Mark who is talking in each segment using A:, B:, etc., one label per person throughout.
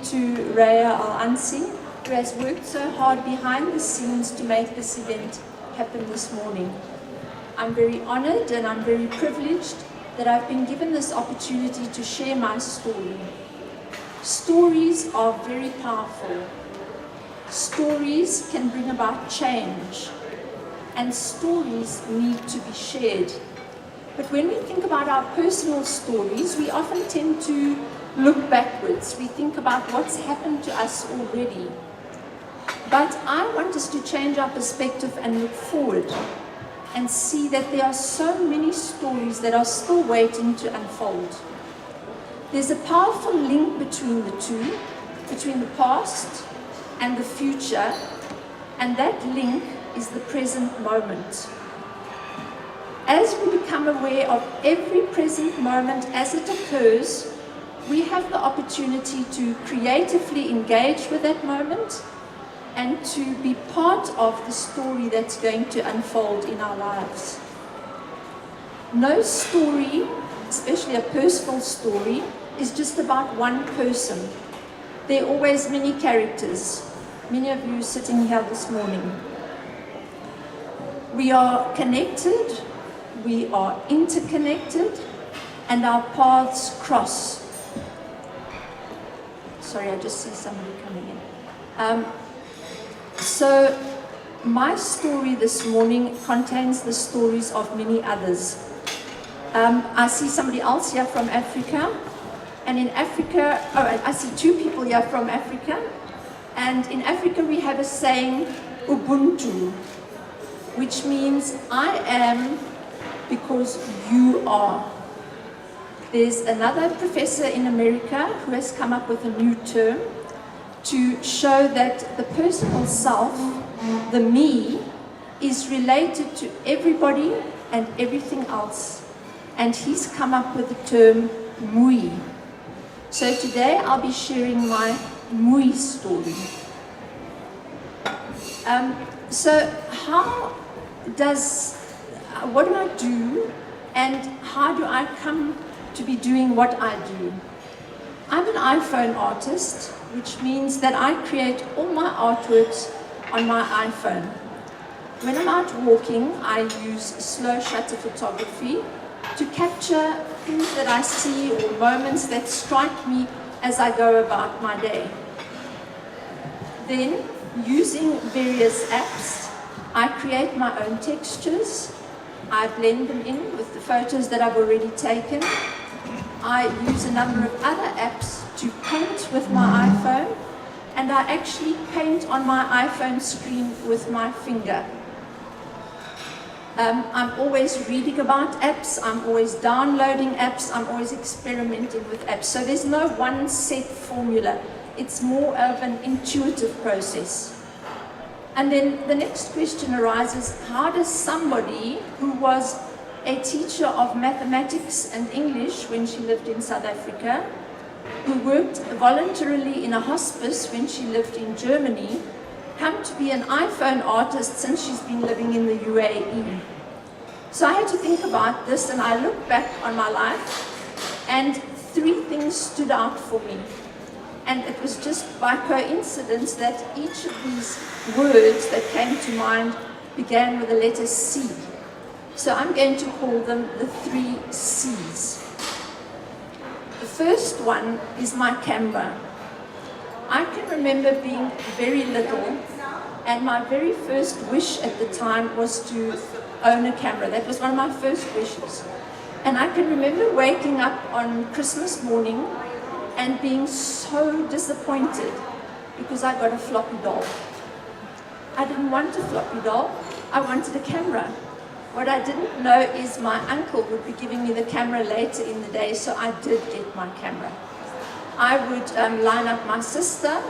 A: to Raya Al-Ansi, who has worked so hard behind the scenes to make this event happen this morning. I'm very honored and I'm very privileged that I've been given this opportunity to share my story. Stories are very powerful. Stories can bring about change, and stories need to be shared. But when we think about our personal stories, we often tend to look backwards. We think about what's happened to us already. But I want us to change our perspective and look forward and see that there are so many stories that are still waiting to unfold. There's a powerful link between the two, between the past and the future, and that link is the present moment. As we become aware of every present moment as it occurs, we have the opportunity to creatively engage with that moment and to be part of the story that's going to unfold in our lives. No story, especially a personal story, is just about one person. There are always many characters, many of you sitting here this morning. We are connected, we are interconnected, and our paths cross. Sorry, I just see somebody coming in. So my story this morning contains the stories of many others. I see somebody else here from Africa, and in Africa, I see two people here from Africa, and in Africa we have a saying, Ubuntu, which means I am because you are. There's another professor in America who has come up with a new term to show that the personal self, the me, is related to everybody and everything else. And he's come up with the term Mui. So today I'll be sharing my Mui story. What do I do, and how do I come to be doing what I do? I'm an iPhone artist, which means that I create all my artworks on my iPhone. When I'm out walking, I use slow shutter photography to capture things that I see or moments that strike me as I go about my day. Then, using various apps, I create my own textures. I blend them in with the photos that I've already taken. I use a number of other apps to paint with my iPhone, and I actually paint on my iPhone screen with my finger. I'm always reading about apps, I'm always downloading apps, I'm always experimenting with apps. So there's no one set formula. It's more of an intuitive process. And then the next question arises, how does somebody who was a teacher of mathematics and English when she lived in South Africa, who worked voluntarily in a hospice when she lived in Germany, come to be an iPhone artist since she's been living in the UAE? So I had to think about this, and I looked back on my life, and three things stood out for me. And it was just by coincidence that each of these words that came to mind began with the letter C. So I'm going to call them the three C's. The first one is my camera. I can remember being very little, and my very first wish at the time was to own a camera. That was one of my first wishes. And I can remember waking up on Christmas morning and being so disappointed because I got a floppy doll. I didn't want a floppy doll, I wanted a camera. What I didn't know is my uncle would be giving me the camera later in the day, so I did get my camera. I would line up my sister,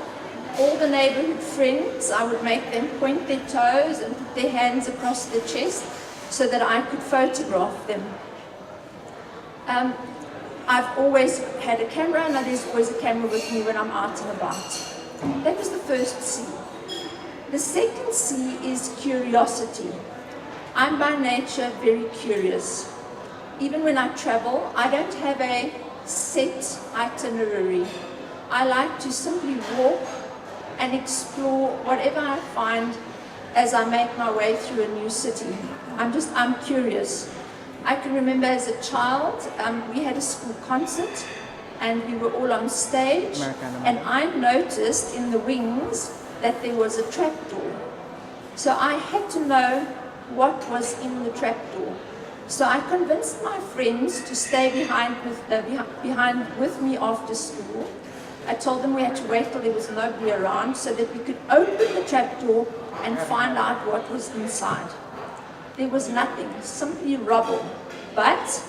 A: all the neighborhood friends. I would make them point their toes and put their hands across their chest so that I could photograph them. I've always had a camera, and there's always a camera with me when I'm out and about. That was the first C. The second C is curiosity. I'm by nature very curious. Even when I travel, I don't have a set itinerary. I like to simply walk and explore whatever I find as I make my way through a new city. I'm curious. I can remember as a child, we had a school concert and we were all on stage, and I noticed in the wings that there was a trapdoor. So I had to know what was in the trapdoor. So I convinced my friends to stay behind with me after school. I told them we had to wait till there was nobody around so that we could open the trapdoor and find out what was inside. There was nothing, simply rubble. But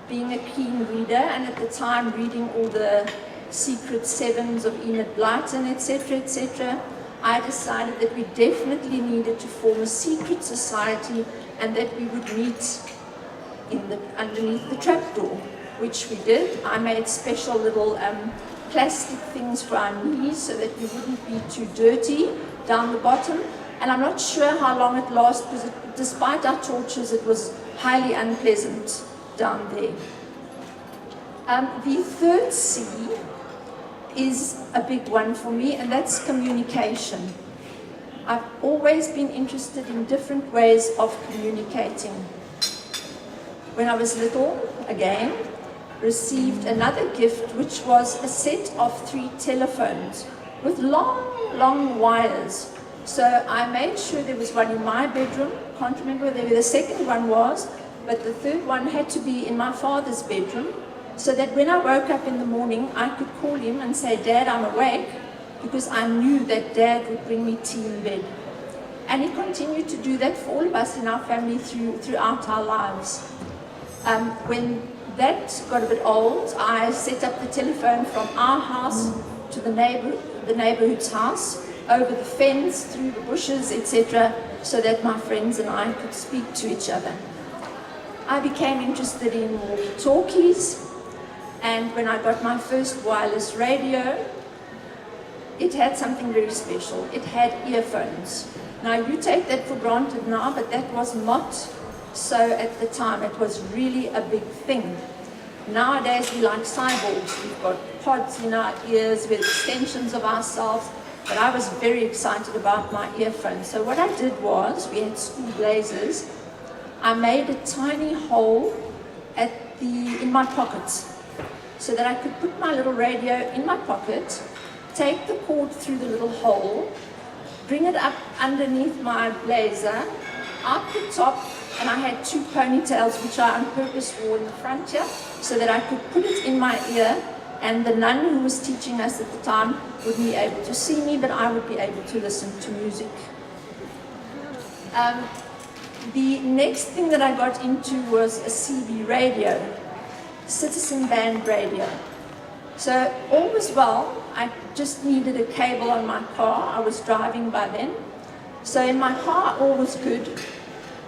A: being a keen reader, and at the time reading all the Secret Sevens of Enid Blyton, etc., I decided that we definitely needed to form a secret society and that we would meet underneath the trapdoor, which we did. I made special little plastic things for our knees so that we wouldn't be too dirty down the bottom. And I'm not sure how long it lasted, because despite our tortures, it was highly unpleasant down there. The third C is a big one for me, and that's communication. I've always been interested in different ways of communicating. When I was little, again, received another gift, which was a set of 3 telephones with long wires. So I made sure there was one in my bedroom. Can't remember where the second one was, but the third one had to be in my father's bedroom, so that when I woke up in the morning, I could call him and say, "Dad, I'm awake," because I knew that Dad would bring me tea in bed. And he continued to do that for all of us in our family throughout our lives. When that got a bit old, I set up the telephone from our house to the neighborhood's house, over the fence, through the bushes, etc., so that my friends and I could speak to each other. I became interested in walkie-talkies, and when I got my first wireless radio, it had something very special. It had earphones. Now, you take that for granted now, but that was not so at the time. It was really a big thing. Nowadays, we like cyborgs. We've got pods in our ears with extensions of ourselves. But I was very excited about my earphones. So what I did was, we had school blazers. I made a tiny hole in my pocket, so that I could put my little radio in my pocket, take the cord through the little hole, bring it up underneath my blazer, out the top, and I had 2 ponytails, which I on purpose wore in the front here, so that I could put it in my ear, and the nun who was teaching us at the time wouldn't be able to see me, but I would be able to listen to music. The next thing that I got into was a CB radio, citizen band radio. So all was well. I just needed a cable on my car. I was driving by then. So in my car, all was good.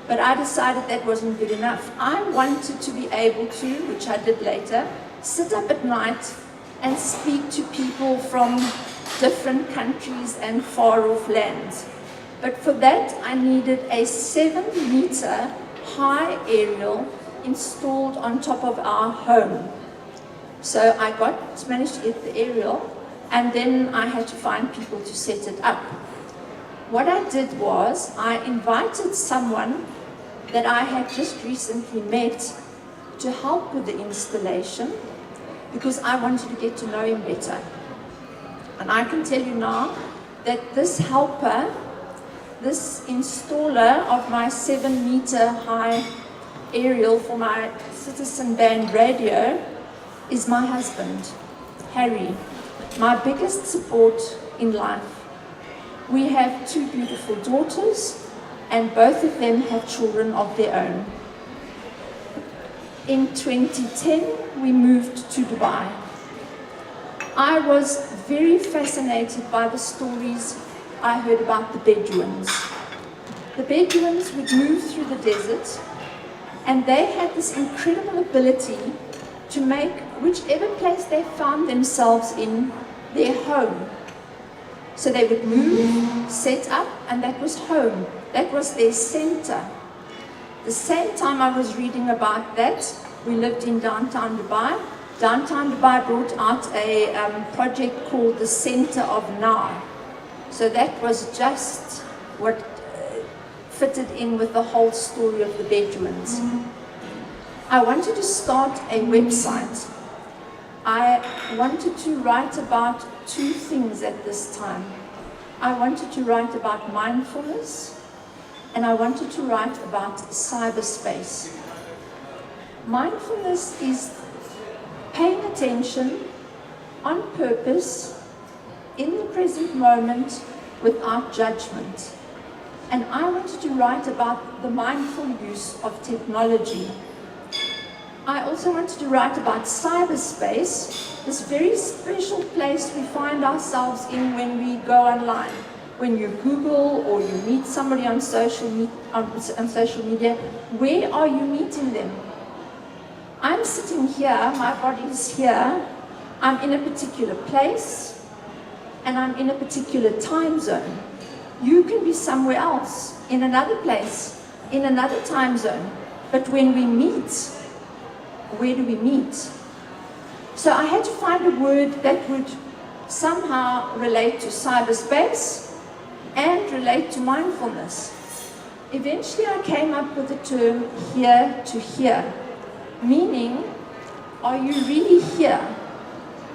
A: But I decided that wasn't good enough. I wanted to be able to, which I did later, sit up at night and speak to people from different countries and far-off lands. But for that, I needed a 7-meter high aerial installed on top of our home. So I managed to get the aerial, and then I had to find people to set it up. What I did was, I invited someone that I had just recently met to help with the installation, because I wanted to get to know him better. And I can tell you now that this helper, this installer of my 7-meter high aerial for my citizen band radio, is my husband, Harry, my biggest support in life. We have 2 beautiful daughters, and both of them have children of their own. In 2010, we moved to Dubai. I was very fascinated by the stories I heard about the Bedouins. The Bedouins would move through the desert, and they had this incredible ability to make whichever place they found themselves in their home. So they would move, set up, and that was home. That was their center. The same time I was reading about that, we lived in downtown Dubai. Downtown Dubai brought out a project called the Center of Now. So that was just what fitted in with the whole story of the Bedouins. I wanted to start a website. I wanted to write about two things at this time. I wanted to write about mindfulness, and I wanted to write about cyberspace. Mindfulness is paying attention on purpose in the present moment without judgment. And I wanted to write about the mindful use of technology. I also wanted to write about cyberspace, this very special place we find ourselves in when we go online. When you Google or you meet somebody on social media, where are you meeting them? I'm sitting here, my body is here, I'm in a particular place, and I'm in a particular time zone. You can be somewhere else, in another place, in another time zone. But when we meet, where do we meet? So I had to find a word that would somehow relate to cyberspace and relate to mindfulness. Eventually I came up with the term here to here. Meaning, are you really here?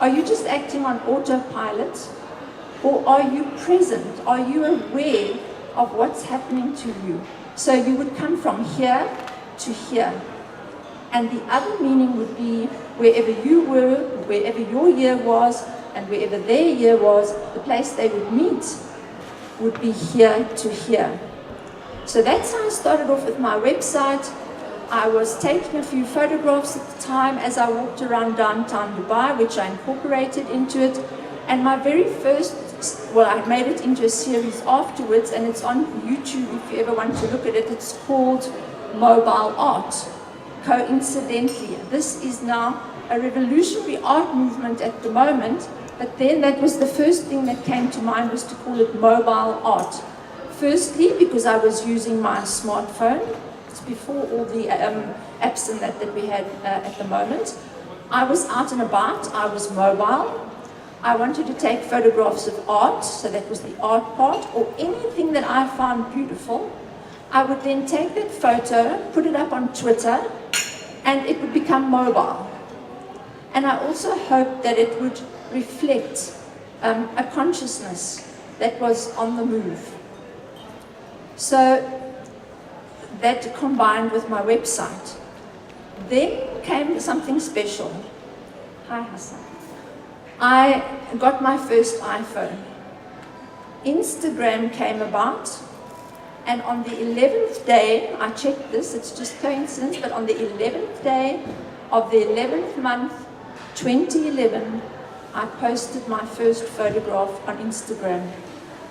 A: Are you just acting on autopilot? Or are you present? Are you aware of what's happening to you? So you would come from here to here. And the other meaning would be wherever you were, wherever your year was, and wherever their year was, the place they would meet would be here to here. So that's how I started off with my website. I was taking a few photographs at the time as I walked around downtown Dubai, which I incorporated into it. And my very first, well, I made it into a series afterwards, and it's on YouTube if you ever want to look at it. It's called Mobile Art. Coincidentally, this is now a revolutionary art movement at the moment, but then that was the first thing that came to mind, was to call it mobile art. Firstly, because I was using my smartphone. Before all the apps and that we had at the moment. I was out and about, I was mobile. I wanted to take photographs of art, so that was the art part, or anything that I found beautiful. I would then take that photo, put it up on Twitter, and it would become mobile. And I also hoped that it would reflect a consciousness that was on the move. So that combined with my website. Then came something special. Hi Hassan. I got my first iPhone. Instagram came about, and on the 11th day, I checked this, it's just coincidence, but on the 11th day of the 11th month, 2011, I posted my first photograph on Instagram.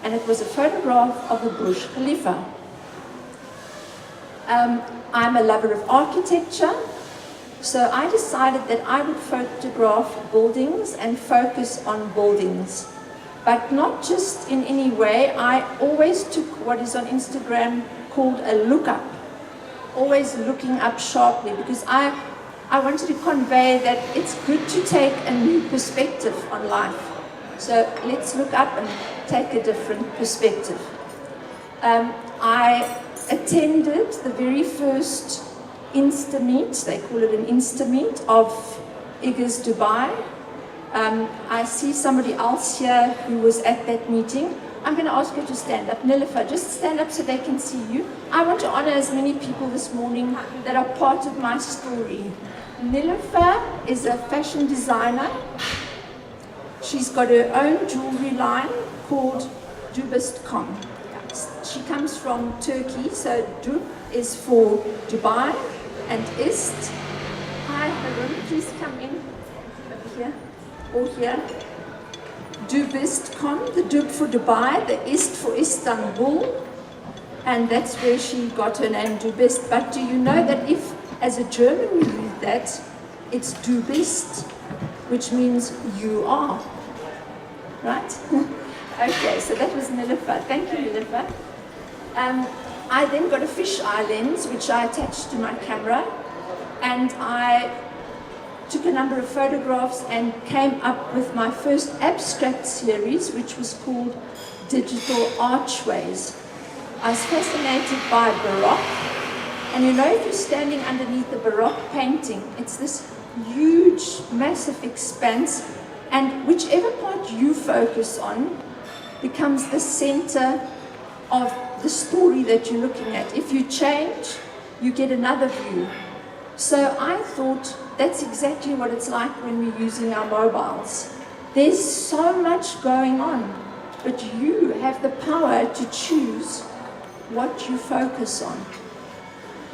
A: And it was a photograph of the Burj Khalifa. I'm a lover of architecture, so I decided that I would photograph buildings and focus on buildings. But not just in any way, I always took what is on Instagram called a lookup, always looking up sharply, because I wanted to convey that it's good to take a new perspective on life. So let's look up and take a different perspective. I attended the very first Insta Meet, they call it an Insta Meet, of IGAS Dubai. I see somebody else here who was at that meeting. I'm going to ask you to stand up. Nilofer, just stand up so they can see you. I want to honor as many people this morning that are part of my story. Nilofer is a fashion designer. She's got her own jewelry line called Dubist.com. She comes from Turkey, so Dub is for Dubai and Ist. Hi, Harun, please come in over here or here. Dubist.com, the Dub for Dubai, the Ist for Istanbul, and that's where she got her name Dubist. But do you know that if, as a German, we read that, it's Du bist, which means you are, right? Okay, so that was Nilofer. Thank you, Nilofer. I then got a fisheye lens, which I attached to my camera, and I took a number of photographs and came up with my first abstract series, which was called Digital Archways. I was fascinated by Baroque, and you know, if you're standing underneath the Baroque painting, it's this huge, massive expanse, and whichever part you focus on becomes the center of the story that you're looking at. If you change, you get another view. So I thought that's exactly what it's like when we're using our mobiles. There's so much going on, but you have the power to choose what you focus on.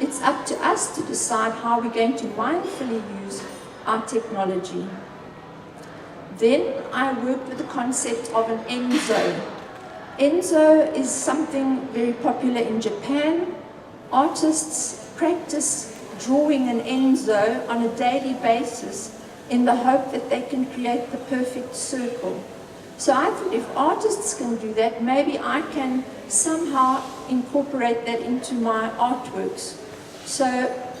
A: It's up to us to decide how we're going to mindfully use our technology. Then I worked with the concept of an end zone. Enzo is something very popular in Japan. Artists practice drawing an Enzo on a daily basis in the hope that they can create the perfect circle. So I thought if artists can do that, maybe I can somehow incorporate that into my artworks. So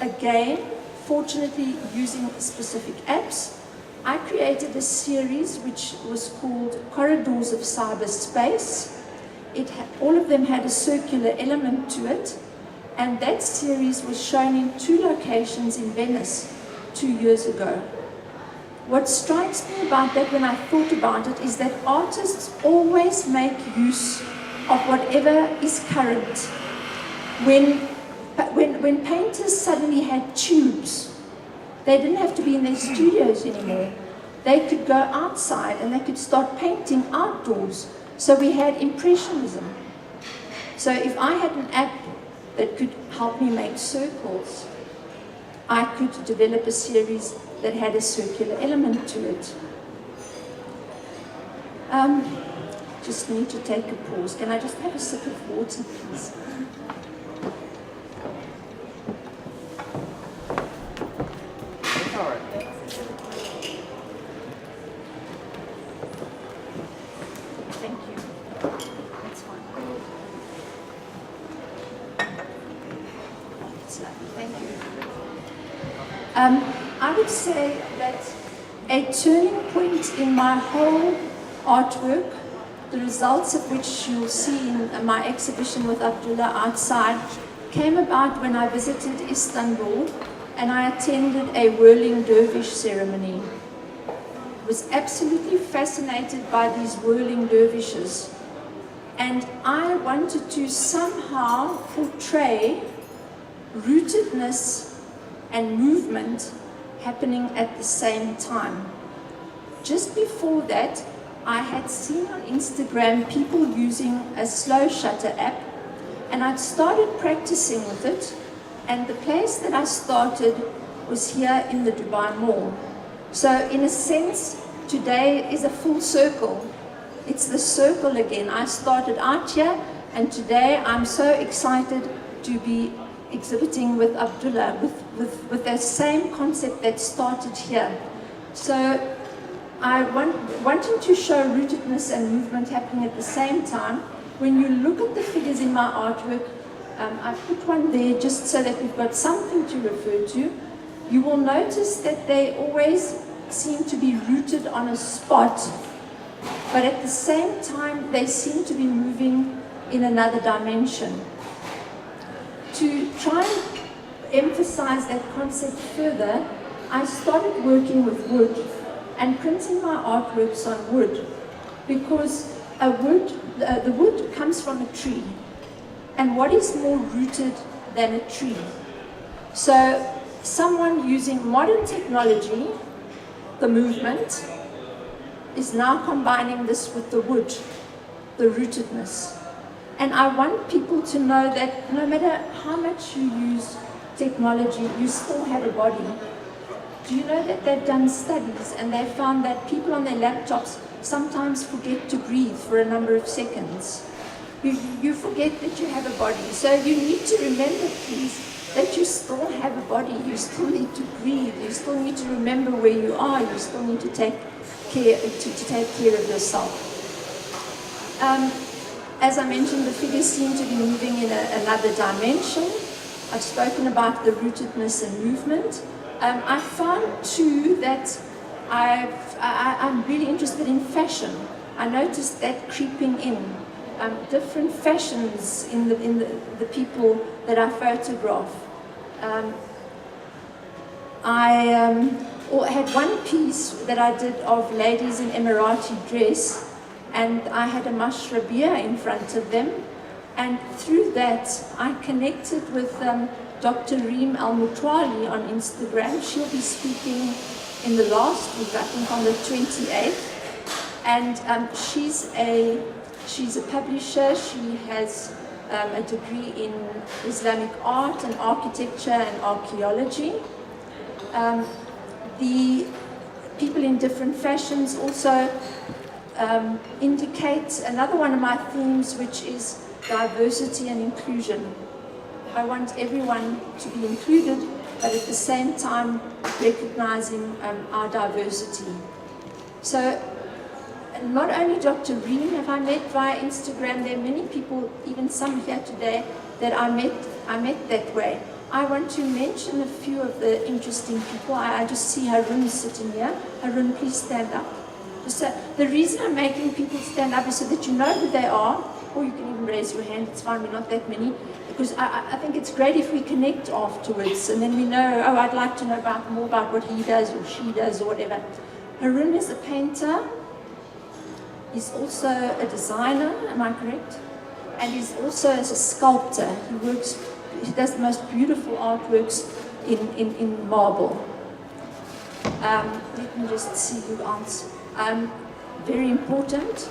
A: again, fortunately using specific apps, I created a series which was called Corridors of Cyberspace. All of them had a circular element to it, and that series was shown in 2 locations in Venice 2 years ago. What strikes me about that when I thought about it is that artists always make use of whatever is current. When painters suddenly had tubes, they didn't have to be in their studios anymore. They could go outside and they could start painting outdoors. So we had Impressionism. So if I had an app that could help me make circles, I could develop a series that had a circular element to it. Just need to take a pause. Can I just have a sip of water, please? I would say that a turning point in my whole artwork, the results of which you'll see in my exhibition with Abdulla outside, came about when I visited Istanbul and I attended a whirling dervish ceremony. I was absolutely fascinated by these whirling dervishes, and I wanted to somehow portray rootedness and movement happening at the same time. Just before that, I had seen on Instagram people using a slow shutter app, and I'd started practicing with it, and the place that I started was here in the Dubai Mall. So in a sense, today is a full circle. It's the circle again. I started out here, and today I'm so excited to be exhibiting with Abdulla, with that same concept that started here. So wanting to show rootedness and movement happening at the same time. When you look at the figures in my artwork, I've put one there just so that we've got something to refer to. You will notice that they always seem to be rooted on a spot, but at the same time they seem to be moving in another dimension. To try and emphasize that concept further, I started working with wood and printing my artworks on wood, because the wood comes from a tree, and what is more rooted than a tree? So someone using modern technology, the movement, is now combining this with the wood, the rootedness. And I want people to know that no matter how much you use technology, you still have a body. Do you know that they've done studies and they found that people on their laptops sometimes forget to breathe for a number of seconds? You forget that you have a body. So you need to remember, please, that you still have a body. You still need to breathe. You still need to remember where you are. You still need to take care of yourself. As I mentioned, the figures seem to be moving in another dimension. I've spoken about the rootedness and movement. I found too that I'm really interested in fashion. I noticed that creeping in. Different fashions in the people that I photograph. I had one piece that I did of ladies in Emirati dress, and I had a mashrabia in front of them, and through that I connected with Dr. Reem Al-Mutwali on Instagram. She'll be speaking in the last week, I think on the 28th, and she's a publisher. She has a degree in Islamic art and architecture and archaeology. The people in different fashions also indicate another one of my themes, which is diversity and inclusion. I want everyone to be included, but at the same time recognizing our diversity. So not only Dr. Reem have I met via Instagram, there are many people, even some here today, that I met that way. I want to mention a few of the interesting people. I just see Harun sitting here. Harun, please stand up. The reason I'm making people stand up is so that you know who they are, or you can even raise your hand, it's fine, we're not that many, because I think it's great if we connect afterwards, and then we know, oh, I'd like to know more about what he does, or she does, or whatever. Harun is a painter. He's also a designer, am I correct? And he's also a sculptor. He does the most beautiful artworks in marble. Let me just see who answers. Very important.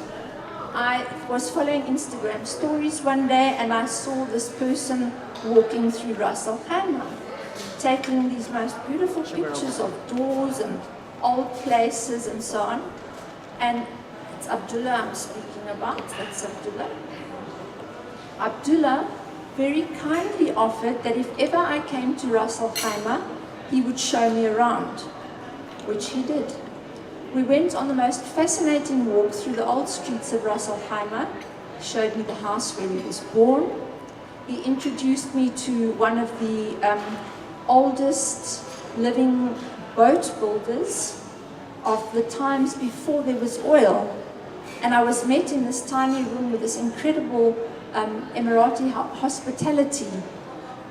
A: I was following Instagram stories one day, and I saw this person walking through Ras Al Khaimah, taking these most beautiful pictures of doors and old places and so on. And it's Abdulla I'm speaking about. That's Abdulla. Abdulla very kindly offered that if ever I came to Ras Al Khaimah, he would show me around, which he did. We went on the most fascinating walk through the old streets of Ras Al Khaimah. He showed me the house where he was born. He introduced me to one of the oldest living boat builders of the times before there was oil. And I was met in this tiny room with this incredible Emirati hospitality.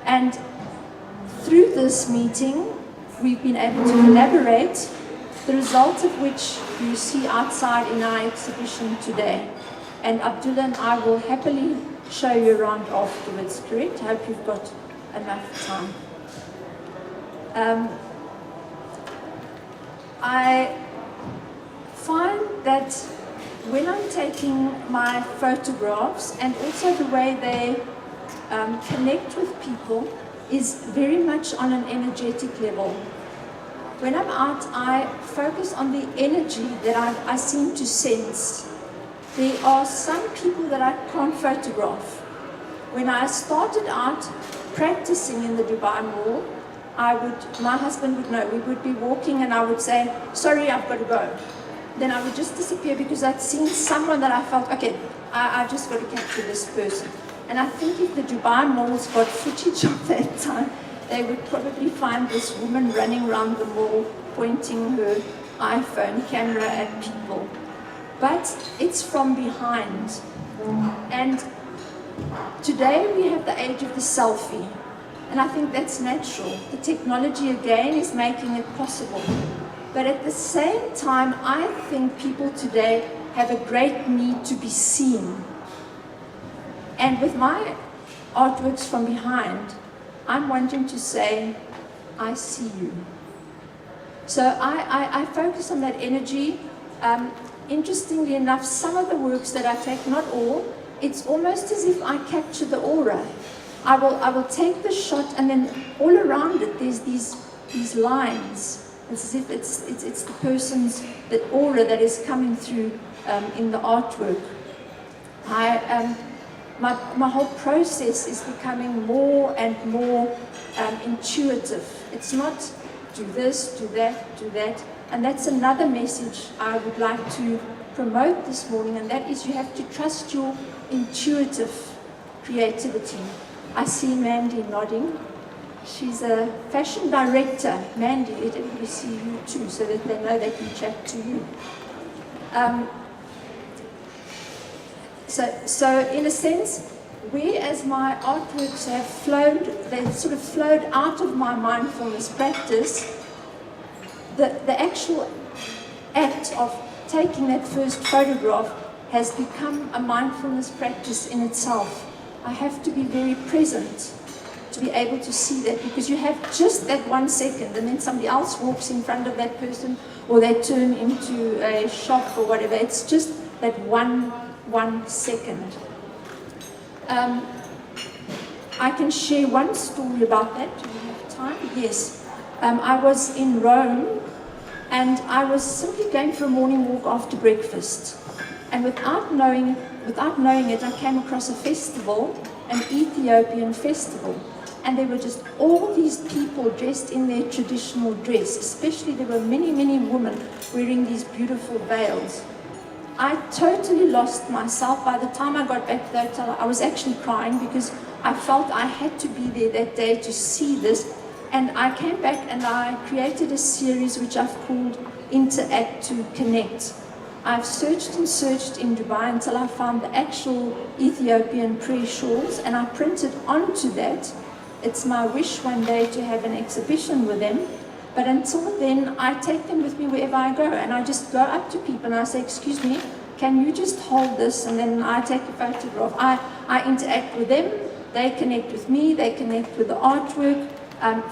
A: And through this meeting, we've been able to collaborate, the result of which you see outside in our exhibition today. And Abdulla and I will happily show you around afterwards, correct? I hope you've got enough time. I find that when I'm taking my photographs, and also the way they connect with people, is very much on an energetic level. When I'm out, I focus on the energy that I seem to sense. There are some people that I can't photograph. When I started out practicing in the Dubai Mall, my husband would know, we would be walking and I would say, sorry, I've got to go. Then I would just disappear because I'd seen someone that I felt, okay, I've just got to capture this person. And I think if the Dubai Mall's got footage of that time, they would probably find this woman running around the mall pointing her iPhone camera at people. But it's from behind. And today we have the age of the selfie. And I think that's natural. The technology again is making it possible. But at the same time, I think people today have a great need to be seen. And with my artworks from behind, I'm wanting to say, I see you. So I focus on that energy. Interestingly enough, some of the works that I take, not all, it's almost as if I capture the aura. I will take the shot, and then all around it there's these lines. It's as if it's the person's, the aura that is coming through in the artwork. My whole process is becoming more and more intuitive. It's not do this, do that, do that. And that's another message I would like to promote this morning, and that is you have to trust your intuitive creativity. I see Mandy nodding. She's a fashion director. Mandy, let everybody see you too, so that they know they can chat to you. So in a sense, whereas my artworks have flowed, they've sort of flowed out of my mindfulness practice, the actual act of taking that first photograph has become a mindfulness practice in itself. I have to be very present to be able to see that, because you have just that 1 second and then somebody else walks in front of that person or they turn into a shop or whatever. It's just that one second. I can share one story about that. Do we have time? Yes. I was in Rome and I was simply going for a morning walk after breakfast. And without knowing it, I came across a festival, an Ethiopian festival. And there were just all these people dressed in their traditional dress. Especially there were many, many women wearing these beautiful veils. I totally lost myself. By the time I got back to the hotel, I was actually crying because I felt I had to be there that day to see this. And I came back and I created a series which I've called Interact to Connect. I've searched and searched in Dubai until I found the actual Ethiopian prayer shawls, and I printed onto that. It's my wish one day to have an exhibition with them. But until then, I take them with me wherever I go, and I just go up to people and I say, excuse me, can you just hold this? And then I take a photograph. I interact with them, they connect with me, they connect with the artwork.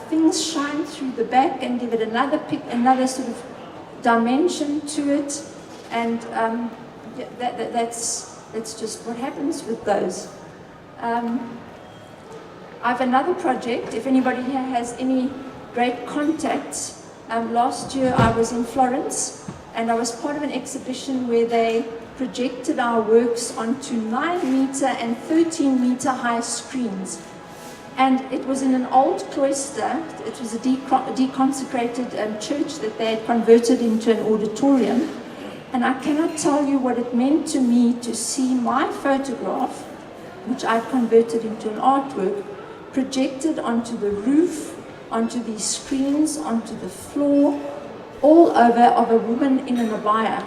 A: Things shine through the back and give it another sort of dimension to it. And that's just what happens with those. I have another project, if anybody here has any great contacts. Last year I was in Florence and I was part of an exhibition where they projected our works onto 9-meter and 13-meter high screens. And it was in an old cloister. It was a deconsecrated church that they had converted into an auditorium. And I cannot tell you what it meant to me to see my photograph, which I converted into an artwork, projected onto the roof, onto these screens, onto the floor, all over, of a woman in an abaya.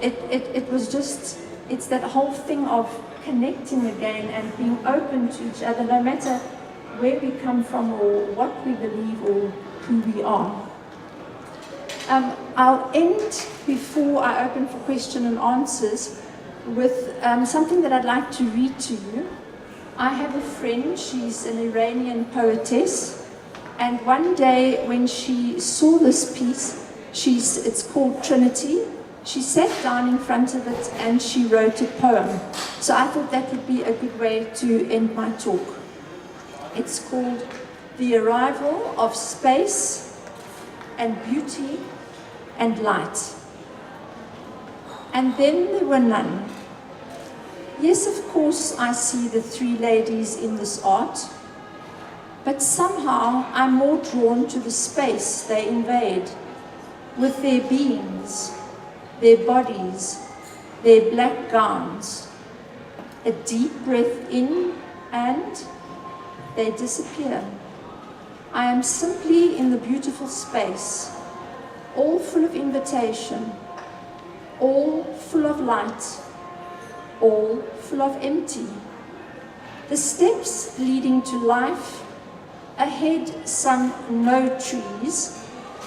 A: It was just, it's that whole thing of connecting again and being open to each other, no matter where we come from or what we believe or who we are. I'll end before I open for question and answers with something that I'd like to read to you. I have a friend, she's an Iranian poetess, and one day when she saw this piece, it's called Trinity, she sat down in front of it and she wrote a poem. So I thought that would be a good way to end my talk. It's called The Arrival of Space and Beauty and Light. And then there were none. Yes, of course, I see the three ladies in this art, but somehow I'm more drawn to the space they invade, with their beings, their bodies, their black gowns. A deep breath in and they disappear. I am simply in the beautiful space, all full of invitation, all full of light, all full of empty. The steps leading to life, ahead some no trees,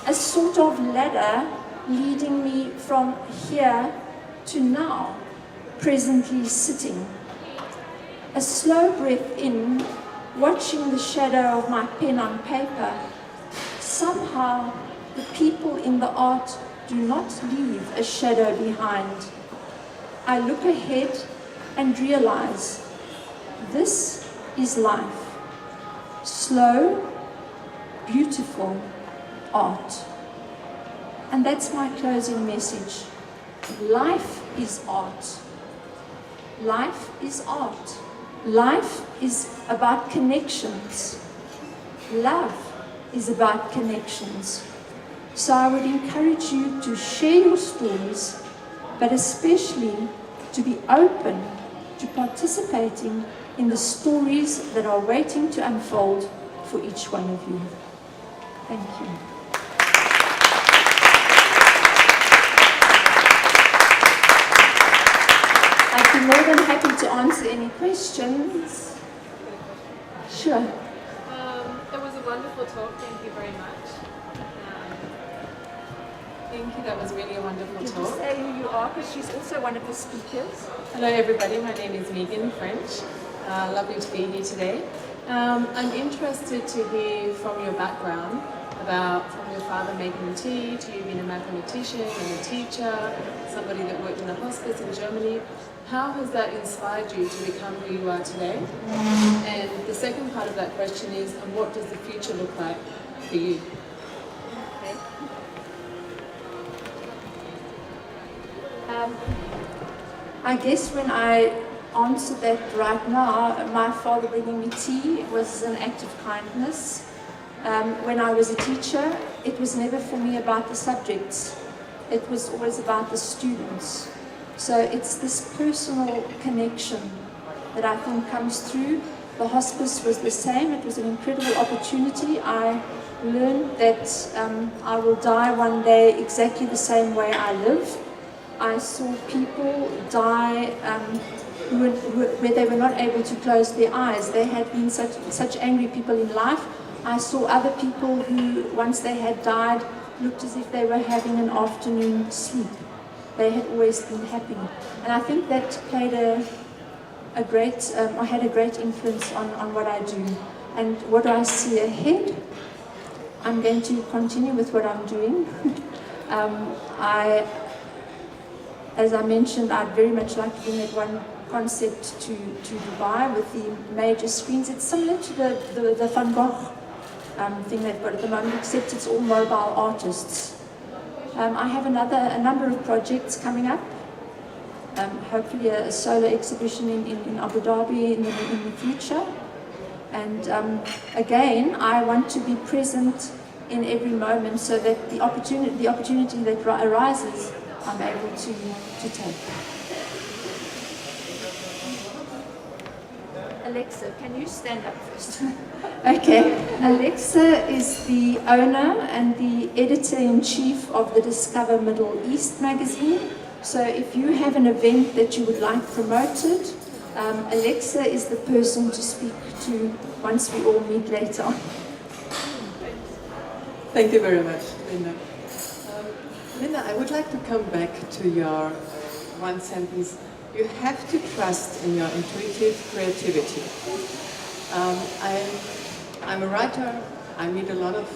A: a sort of ladder leading me from here to now, presently sitting. A slow breath in, watching the shadow of my pen on paper. Somehow the people in the art do not leave a shadow behind. I look ahead and realize this is life. Slow, beautiful art. And that's my closing message. Life is art. Life is art. Life is about connections. Love is about connections. So I would encourage you to share your stories, but especially to be open to participating in the stories that are waiting to unfold for each one of you. Thank you. I'd be more than happy to answer any questions. Sure.
B: It was a wonderful talk. Thank you very much. Thank you. That was really a wonderful
A: Did
B: talk.
A: you say who you are? Because she's also one of the speakers.
B: Hello, everybody. My name is Megan French. Lovely to be here today. I'm interested to hear from your background about from your father making tea to you being a mathematician and a teacher, somebody that worked in a hospice in Germany. How has that inspired you to become who you are today? And the second part of that question is, and what does the future look like for you?
A: Okay. I guess when I answer that right now, my father bringing me tea was an act of kindness. When I was a teacher, it was never for me about the subjects. It was always about the students. So it's this personal connection that I think comes through. The hospice was the same. It was an incredible opportunity. I learned that I will die one day exactly the same way I live. I saw people die where they were not able to close their eyes. They had been such angry people in life. I saw other people who, once they had died, looked as if they were having an afternoon sleep. They had always been happy. And I think that played had a great influence on what I do. And what I see ahead, I'm going to continue with what I'm doing. As I mentioned, I'd very much like to bring that one concept to Dubai with the major screens. It's similar to the Van Gogh thing they've got at the moment, except it's all mobile artists. I have a number of projects coming up. Hopefully a solar exhibition in Abu Dhabi in the future. And again, I want to be present in every moment so that the opportunity that arises, I'm able to take. Alexa, can you stand up first? Okay, Alexa is the owner and the editor-in-chief of the Discover Middle East magazine. So if you have an event that you would like promoted, Alexa is the person to speak to once we all meet later on.
C: Thank you very much, Linda. Linda, I would like to come back to your one sentence. You have to trust in your intuitive creativity. I'm a writer, I meet a lot of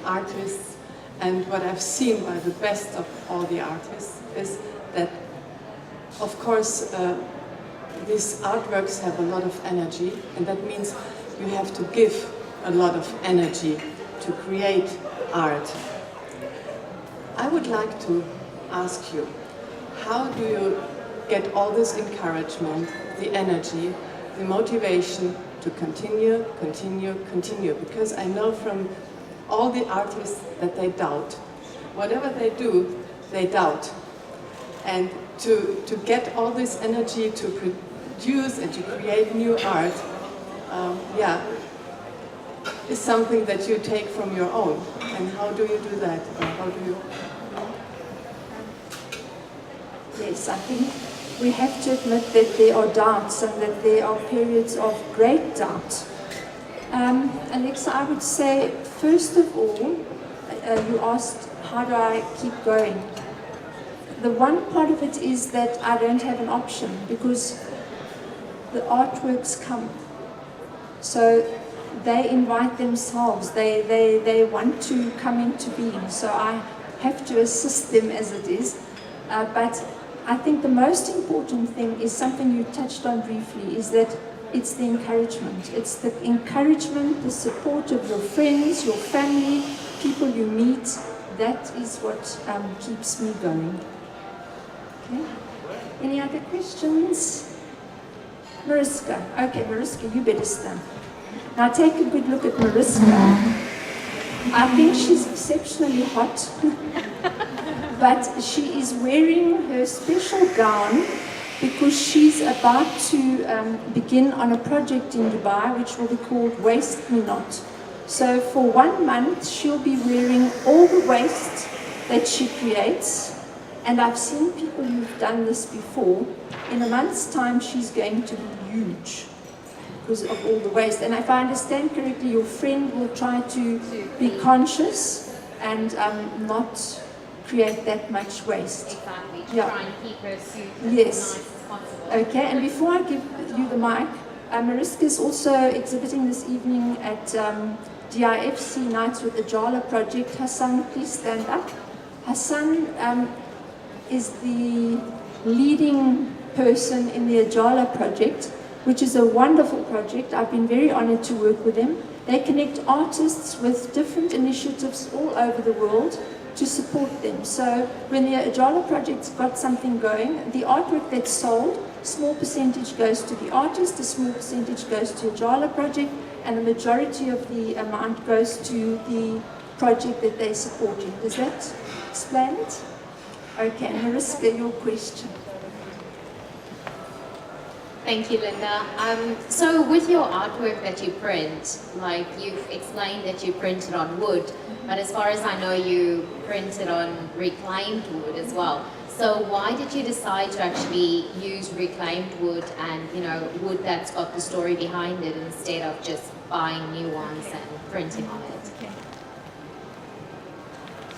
C: artists, and what I've seen by the best of all the artists is that, of course, these artworks have a lot of energy, and that means you have to give a lot of energy to create art. I would like to ask you, how do you get all this encouragement, the energy, the motivation to continue? Because I know from all the artists that they doubt. Whatever they do, they doubt. And to get all this energy to produce and to create new art, is something that you take from your own. And how do you do that? Or how do you?
A: Yes, I think we have to admit that there are doubts and that there are periods of great doubt. Alexa, I would say, first of all, you asked, how do I keep going? The one part of it is that I don't have an option because the artworks come. So they invite themselves, they want to come into being, so I have to assist them as it is. But I think the most important thing is something you touched on briefly, is that it's the encouragement. It's the encouragement, the support of your friends, your family, people you meet. That is what keeps me going. Okay. Any other questions? Mariska. Okay, Mariska, you better stand. Now take a good look at Mariska. I think she's exceptionally hot. But she is wearing her special gown because she's about to begin on a project in Dubai which will be called Waste Me Not. So for 1 month she'll be wearing all the waste that she creates, and I've seen people who've done this before. In a month's time she's going to be huge because of all the waste. And if I understand correctly, your friend will try to be conscious and not create that much waste.
D: Exactly, to
A: Yeah.
D: try and keep her suit as
A: Yes.
D: nice as possible.
A: Okay, and before I give you the mic, Mariska is also exhibiting this evening at DIFC Nights with the Jala Project. Hassan, please stand up. Hassan is the leading person in the Ajala project, which is a wonderful project. I've been very honored to work with them. They connect artists with different initiatives all over the world to support them. So when the Ajala project's got something going, the artwork that's sold, small percentage goes to the artist, a small percentage goes to Ajala project, and the majority of the amount goes to the project that they're supporting. Does that explain it? Okay, Mariska, your question.
D: Thank you, Linda. So with your artwork that you print, like you've explained that you printed on wood, but as far as I know, you printed on reclaimed wood as well. So why did you decide to actually use reclaimed wood and, you know, wood that's got the story behind it instead of just buying new ones and printing on it?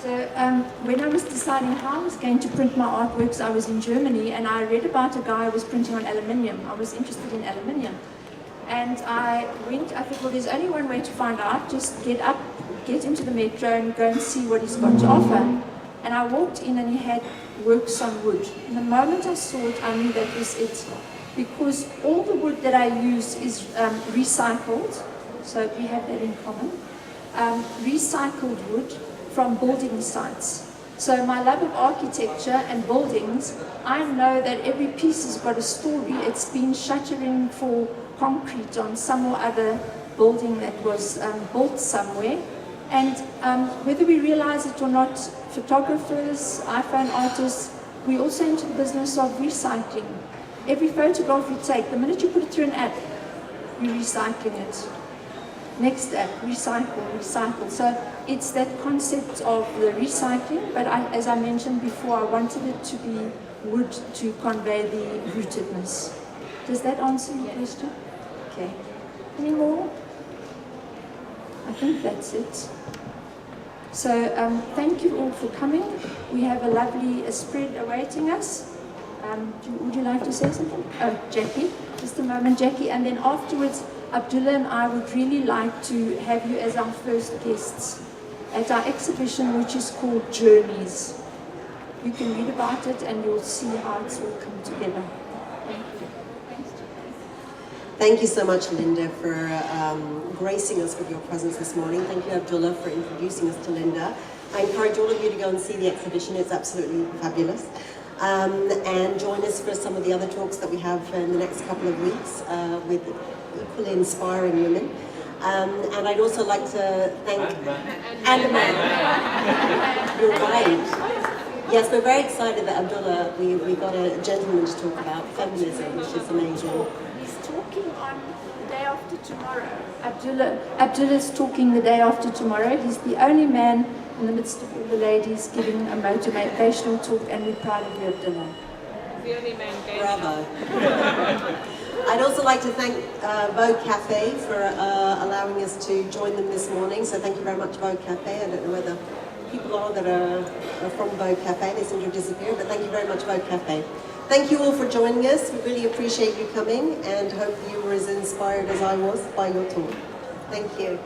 A: So when I was deciding how I was going to print my artworks, I was in Germany and I read about a guy who was printing on aluminium. I was interested in aluminium. And I thought, well, there's only one way to find out, just get up, get into the metro and go and see what he's got to offer. And I walked in and he had works on wood. And the moment I saw it, I knew that was it. Because all the wood that I use is recycled, so we have that in common. Recycled wood from building sites. So my love of architecture and buildings, I know that every piece has got a story. It's been shuttering for concrete on some or other building that was built somewhere. And whether we realize it or not, photographers, iPhone artists, we're also into the business of recycling. Every photograph you take, the minute you put it through an app, you're recycling it. Next app, recycle, recycle. So it's that concept of the recycling, but as I mentioned before, I wanted it to be wood to convey the rootedness. Does that answer your question? Okay. Any more? I think that's it. So thank you all for coming. We have a lovely spread awaiting us. Would you like to say something? Oh, Jackie, just a moment, Jackie. And then afterwards, Abdulla and I would really like to have you as our first guests at our exhibition, which is called Journeys. You can read about it and you'll see how it's all come together. Thank you.
E: Thank you so much, Linda, for gracing us with your presence this morning. Thank you, Abdulla, for introducing us to Linda. I encourage all of you to go and see the exhibition. It's absolutely fabulous. And join us for some of the other talks that we have in the next couple of weeks with equally inspiring women. And I'd also like to thank... And a man. You're right. Yes, we're very excited that Abdulla, we got a gentleman to talk about feminism, which is amazing.
A: He's talking on the day after tomorrow. Abdullah's talking the day after tomorrow. He's the only man in the midst of all the ladies giving a motivational talk, and we're proud of you, Abdulla.
B: The only man gay.
E: Bravo. I'd also like to thank Vogue Café for allowing us to join them this morning. So thank you very much, Vogue Café. I don't know whether people are that are from Vogue Café. They seem to have disappeared, but thank you very much, Vogue Café. Thank you all for joining us. We really appreciate you coming and hope you were as inspired as I was by your talk. Thank you.